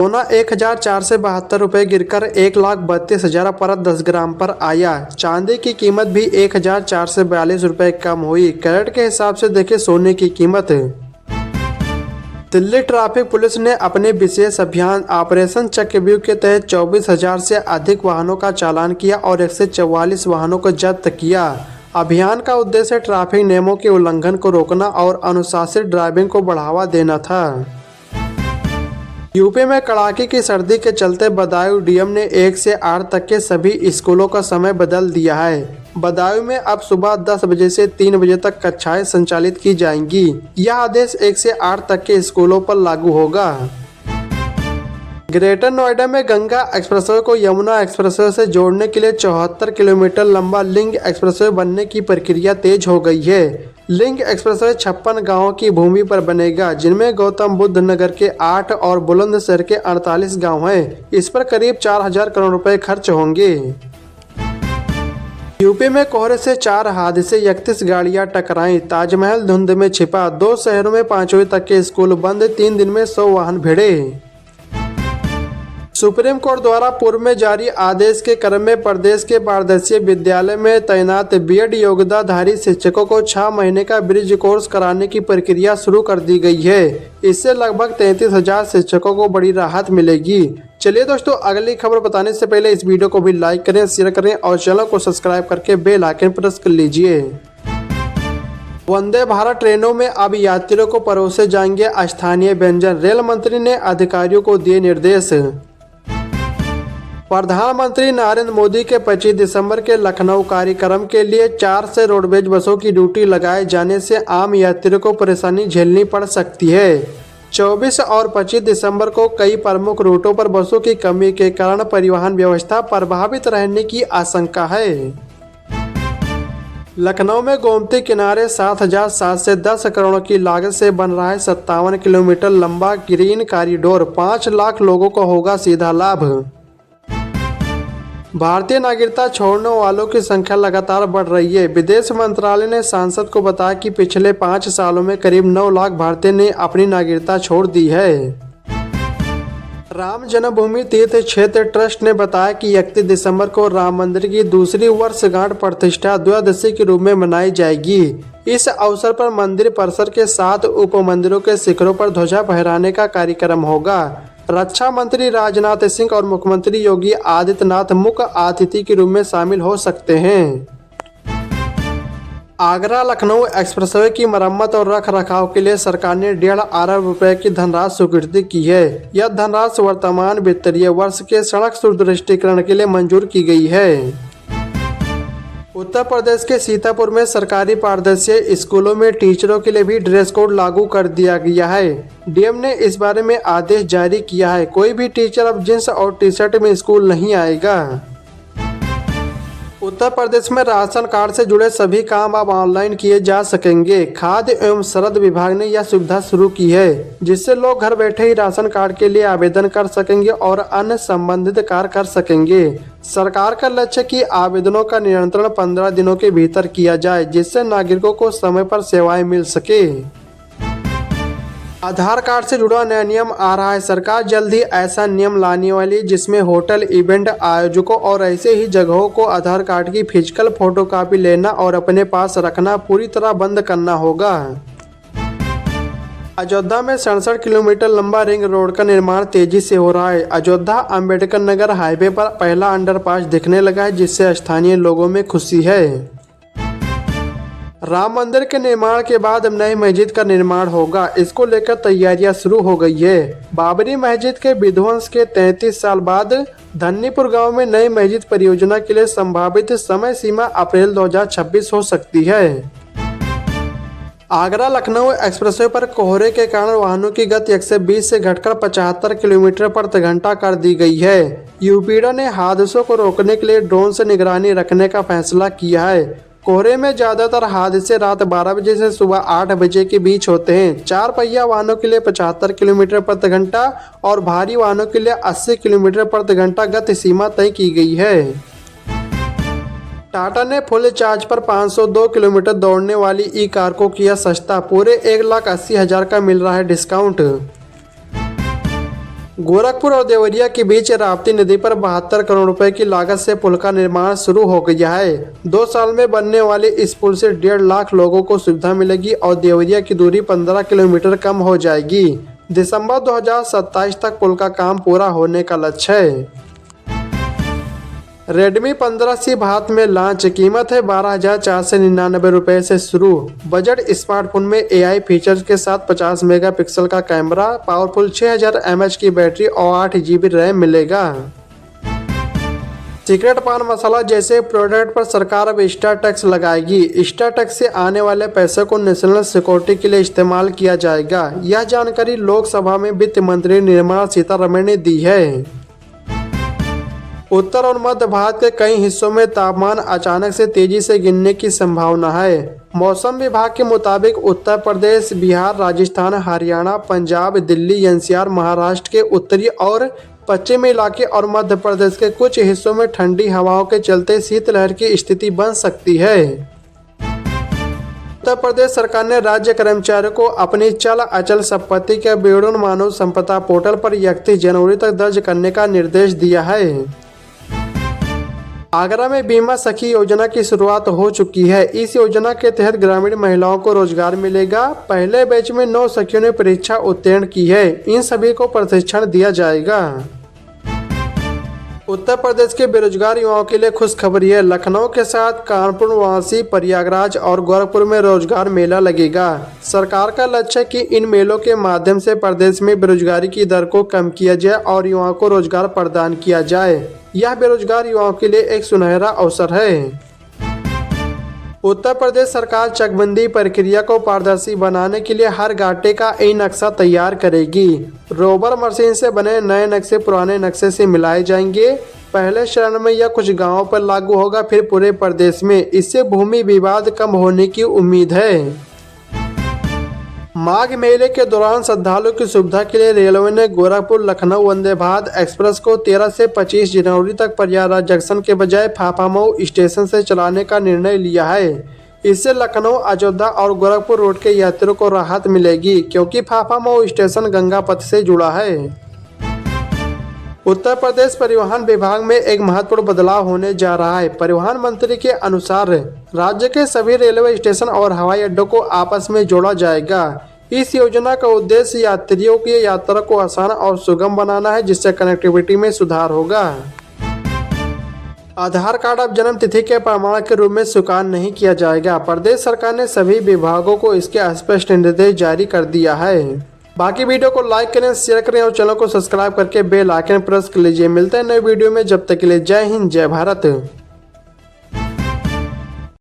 सोना 1,472 रुपये गिरकर 1,32,000 पर 10 ग्राम पर आया। चांदी की कीमत भी 1,442 रुपये कम हुई। कैरेट के हिसाब से देखें सोने की कीमत। दिल्ली ट्रैफिक पुलिस ने अपने विशेष अभियान ऑपरेशन चक्रव्यूह के तहत 24,000 से अधिक वाहनों का चालान किया और 144 वाहनों को जब्त किया। अभियान का उद्देश्य ट्रैफिक नियमों के उल्लंघन को रोकना और अनुशासित ड्राइविंग को बढ़ावा देना था। यूपी में कड़ाके की सर्दी के चलते बदायूं डीएम ने 1 से 8 तक के सभी स्कूलों का समय बदल दिया है। बदायूं में अब सुबह 10 बजे से 3 बजे तक कक्षाएं संचालित की जाएंगी। यह आदेश 1 से 8 तक के स्कूलों पर लागू होगा। ग्रेटर नोएडा में गंगा एक्सप्रेसवे को यमुना एक्सप्रेसवे से जोड़ने के लिए 74 किलोमीटर लंबा लिंक एक्सप्रेसवे बनने की प्रक्रिया तेज हो गई है। लिंक एक्सप्रेसवे 56 गांवों की भूमि पर बनेगा, जिनमें गौतम बुद्ध नगर के 8 और बुलंदशहर के 48 गांव हैं। इस पर करीब 4,000 करोड़ रुपए खर्च होंगे। यूपी में कोहरे से 4 हादसे, 31 गाड़ियां टकराई। ताजमहल धुंध में छिपा। 2 शहरों में 5वीं तक के स्कूल बंद। 3 दिन में 100 वाहन भिड़े। सुप्रीम कोर्ट द्वारा पूर्व में जारी आदेश के क्रम में प्रदेश के पारदर्शी विद्यालय में तैनात बीएड योग्यताधारी शिक्षकों को 6 महीने का ब्रिज कोर्स कराने की प्रक्रिया शुरू कर दी गई है। इससे लगभग 33,000 शिक्षकों को बड़ी राहत मिलेगी। चलिए दोस्तों, अगली खबर बताने से पहले इस वीडियो को भी लाइक करें, शेयर करें और चैनल को सब्सक्राइब करके बेल आइकन प्रेस कर लीजिए। वंदे भारत ट्रेनों में अब यात्रियों को परोसे जाएंगे स्थानीय व्यंजन। रेल मंत्री ने अधिकारियों को दिए निर्देश। प्रधानमंत्री नरेंद्र मोदी के 25 दिसंबर के लखनऊ कार्यक्रम के लिए 4 से रोडवेज बसों की ड्यूटी लगाए जाने से आम यात्रियों को परेशानी झेलनी पड़ सकती है। 24 और 25 दिसंबर को कई प्रमुख रूटों पर बसों की कमी के कारण परिवहन व्यवस्था प्रभावित रहने की आशंका है। लखनऊ में गोमती किनारे 7,710 करोड़ की लागत से बन रहा है 57 किलोमीटर लंबा ग्रीन कॉरिडोर। 5 लाख लोगों को होगा सीधा लाभ। भारतीय नागरिकता छोड़ने वालों की संख्या लगातार बढ़ रही है। विदेश मंत्रालय ने सांसद को बताया कि पिछले 5 सालों में करीब 9 लाख भारतीय ने अपनी नागरिकता छोड़ दी है। राम जन्मभूमि तीर्थ क्षेत्र ट्रस्ट ने बताया कि 31 दिसंबर को राम मंदिर की दूसरी वर्षगांठ प्रतिष्ठा द्वादशी के रूप में मनाई जाएगी। इस अवसर पर मंदिर परिसर के 7 उप मंदिरों के शिखरों पर ध्वजा फहराने का कार्यक्रम होगा। रक्षा मंत्री राजनाथ सिंह और मुख्यमंत्री योगी आदित्यनाथ मुख्य अतिथि के रूप में शामिल हो सकते हैं। आगरा लखनऊ एक्सप्रेसवे की मरम्मत और रख रखाव के लिए सरकार ने 1.5 अरब रुपए की धनराशि स्वीकृत की है। यह धनराशि वर्तमान वित्तीय वर्ष के सड़क सुदृढ़ीकरण के लिए मंजूर की गई है। उत्तर प्रदेश के सीतापुर में सरकारी पारदर्शी स्कूलों में टीचरों के लिए भी ड्रेस कोड लागू कर दिया गया है। डीएम ने इस बारे में आदेश जारी किया है। कोई भी टीचर अब जींस और टी शर्ट में स्कूल नहीं आएगा। उत्तर प्रदेश में राशन कार्ड से जुड़े सभी काम अब ऑनलाइन किए जा सकेंगे। खाद्य एवं शरद विभाग ने यह सुविधा शुरू की है, जिससे लोग घर बैठे ही राशन कार्ड के लिए आवेदन कर सकेंगे और अन्य संबंधित कार्य कर सकेंगे। सरकार का लक्ष्य कि आवेदनों का नियंत्रण 15 दिनों के भीतर किया जाए, जिससे नागरिकों को समय पर सेवाएं मिल सके। आधार कार्ड से जुड़ा नया नियम आ रहा है। सरकार जल्द ही ऐसा नियम लाने वाली है जिसमें होटल, इवेंट आयोजकों और ऐसे ही जगहों को आधार कार्ड की फिजिकल फोटोकॉपी लेना और अपने पास रखना पूरी तरह बंद करना होगा। अयोध्या में 67 किलोमीटर लंबा रिंग रोड का निर्माण तेजी से हो रहा है। अयोध्या अम्बेडकर नगर हाईवे पर पहला अंडरपास दिखने लगा है, जिससे स्थानीय लोगों में खुशी है। राम मंदिर के निर्माण के बाद अब नई मस्जिद का निर्माण होगा। इसको लेकर तैयारियां शुरू हो गई है। बाबरी मस्जिद के विध्वंस के 33 साल बाद धन्नीपुर गांव में नई मस्जिद परियोजना के लिए संभावित समय सीमा अप्रैल 2026 हो सकती है। आगरा लखनऊ एक्सप्रेसवे पर कोहरे के कारण वाहनों की गति 120 से घटकर 75 किलोमीटर प्रति घंटा कर दी गई है। यूपीडा ने हादसों को रोकने के लिए ड्रोन से निगरानी रखने का फैसला किया है। कोहरे में ज्यादातर हादसे रात 12 बजे से सुबह 8 बजे के बीच होते हैं। 4 पहिया वाहनों के लिए 75 किलोमीटर प्रति घंटा और भारी वाहनों के लिए 80 किलोमीटर प्रति घंटा गति सीमा तय की गई है। टाटा ने फुल चार्ज पर 502 किलोमीटर दौड़ने वाली ई कार को किया सस्ता। पूरे 1,80,000 का मिल रहा है डिस्काउंट। गोरखपुर और देवरिया के बीच राप्ती नदी पर 72 करोड़ रुपए की लागत से पुल का निर्माण शुरू हो गया है। 2 साल में बनने वाले इस पुल से 1.5 लाख लोगों को सुविधा मिलेगी और देवरिया की दूरी 15 किलोमीटर कम हो जाएगी। दिसंबर 2027 तक पुल का काम पूरा होने का लक्ष्य है। रेडमी 15C भारत में लॉन्च, कीमत है 12,499 रुपये से शुरू। बजट स्मार्टफोन में AI फीचर्स के साथ 50 मेगापिक्सल का कैमरा, पावरफुल 6000 mAh की बैटरी और 8 GB रैम मिलेगा। सिगरेट, पान मसाला जैसे प्रोडक्ट पर सरकार अब स्टार टैक्स लगाएगी। स्टार टैक्स से आने वाले पैसे को नेशनल सिक्योरिटी के लिए इस्तेमाल किया जाएगा। यह जानकारी लोकसभा में वित्त मंत्री निर्मला सीतारमण ने दी है। उत्तर और मध्य भारत के कई हिस्सों में तापमान अचानक से तेजी से गिरने की संभावना है। मौसम विभाग के मुताबिक उत्तर प्रदेश, बिहार, राजस्थान, हरियाणा, पंजाब, दिल्ली, NCR, महाराष्ट्र के उत्तरी और पश्चिमी इलाके और मध्य प्रदेश के कुछ हिस्सों में ठंडी हवाओं के चलते शीतलहर की स्थिति बन सकती है। उत्तर प्रदेश सरकार ने राज्य कर्मचारियों को अपनी चल अचल संपत्ति के विवरण मानव संपदा पोर्टल पर 31 जनवरी तक दर्ज करने का निर्देश दिया है। आगरा में बीमा सखी योजना की शुरुआत हो चुकी है। इस योजना के तहत ग्रामीण महिलाओं को रोजगार मिलेगा। पहले बैच में 9 सखियों ने परीक्षा उत्तीर्ण की है। इन सभी को प्रशिक्षण दिया जाएगा। उत्तर प्रदेश के बेरोजगार युवाओं के लिए खुशखबरी है। लखनऊ के साथ कानपुर, वाराणसी, प्रयागराज और गोरखपुर में रोजगार मेला लगेगा। सरकार का लक्ष्य है कि इन मेलों के माध्यम से प्रदेश में बेरोजगारी की दर को कम किया जाए और युवाओं को रोजगार प्रदान किया जाए। यह बेरोजगार युवाओं के लिए एक सुनहरा अवसर है। उत्तर प्रदेश सरकार चकबंदी प्रक्रिया को पारदर्शी बनाने के लिए हर घाटे का ई-नक्शा तैयार करेगी। रोवर मशीन से बने नए नक्शे पुराने नक्शे से मिलाए जाएंगे। पहले चरण में यह कुछ गांवों पर लागू होगा, फिर पूरे प्रदेश में। इससे भूमि विवाद कम होने की उम्मीद है। माघ मेले के दौरान श्रद्धालुओं की सुविधा के लिए रेलवे ने गोरखपुर लखनऊ वंदे भारत एक्सप्रेस को 13 से 25 जनवरी तक प्रयागराज जंक्शन के बजाय फाफामऊ स्टेशन से चलाने का निर्णय लिया है। इससे लखनऊ, अयोध्या और गोरखपुर रोड के यात्रियों को राहत मिलेगी, क्योंकि फाफामऊ स्टेशन गंगा पथ से जुड़ा है। उत्तर प्रदेश परिवहन विभाग में एक महत्वपूर्ण बदलाव होने जा रहा है। परिवहन मंत्री के अनुसार राज्य के सभी रेलवे स्टेशन और हवाई अड्डों को आपस में जोड़ा जाएगा। इस योजना का उद्देश्य यात्रियों की यात्रा को आसान और सुगम बनाना है, जिससे कनेक्टिविटी में सुधार होगा। आधार कार्ड अब जन्म तिथि के प्रमाण के रूप में स्वीकार नहीं किया जाएगा। प्रदेश सरकार ने सभी विभागों को इसके स्पष्ट निर्देश जारी कर दिया है। बाकी वीडियो को लाइक करें, शेयर करें और चैनल को सब्सक्राइब करके बेल आइकन प्रेस कर लीजिए। मिलते हैं नए वीडियो में, जब तक के लिए जय हिंद, जय भारत।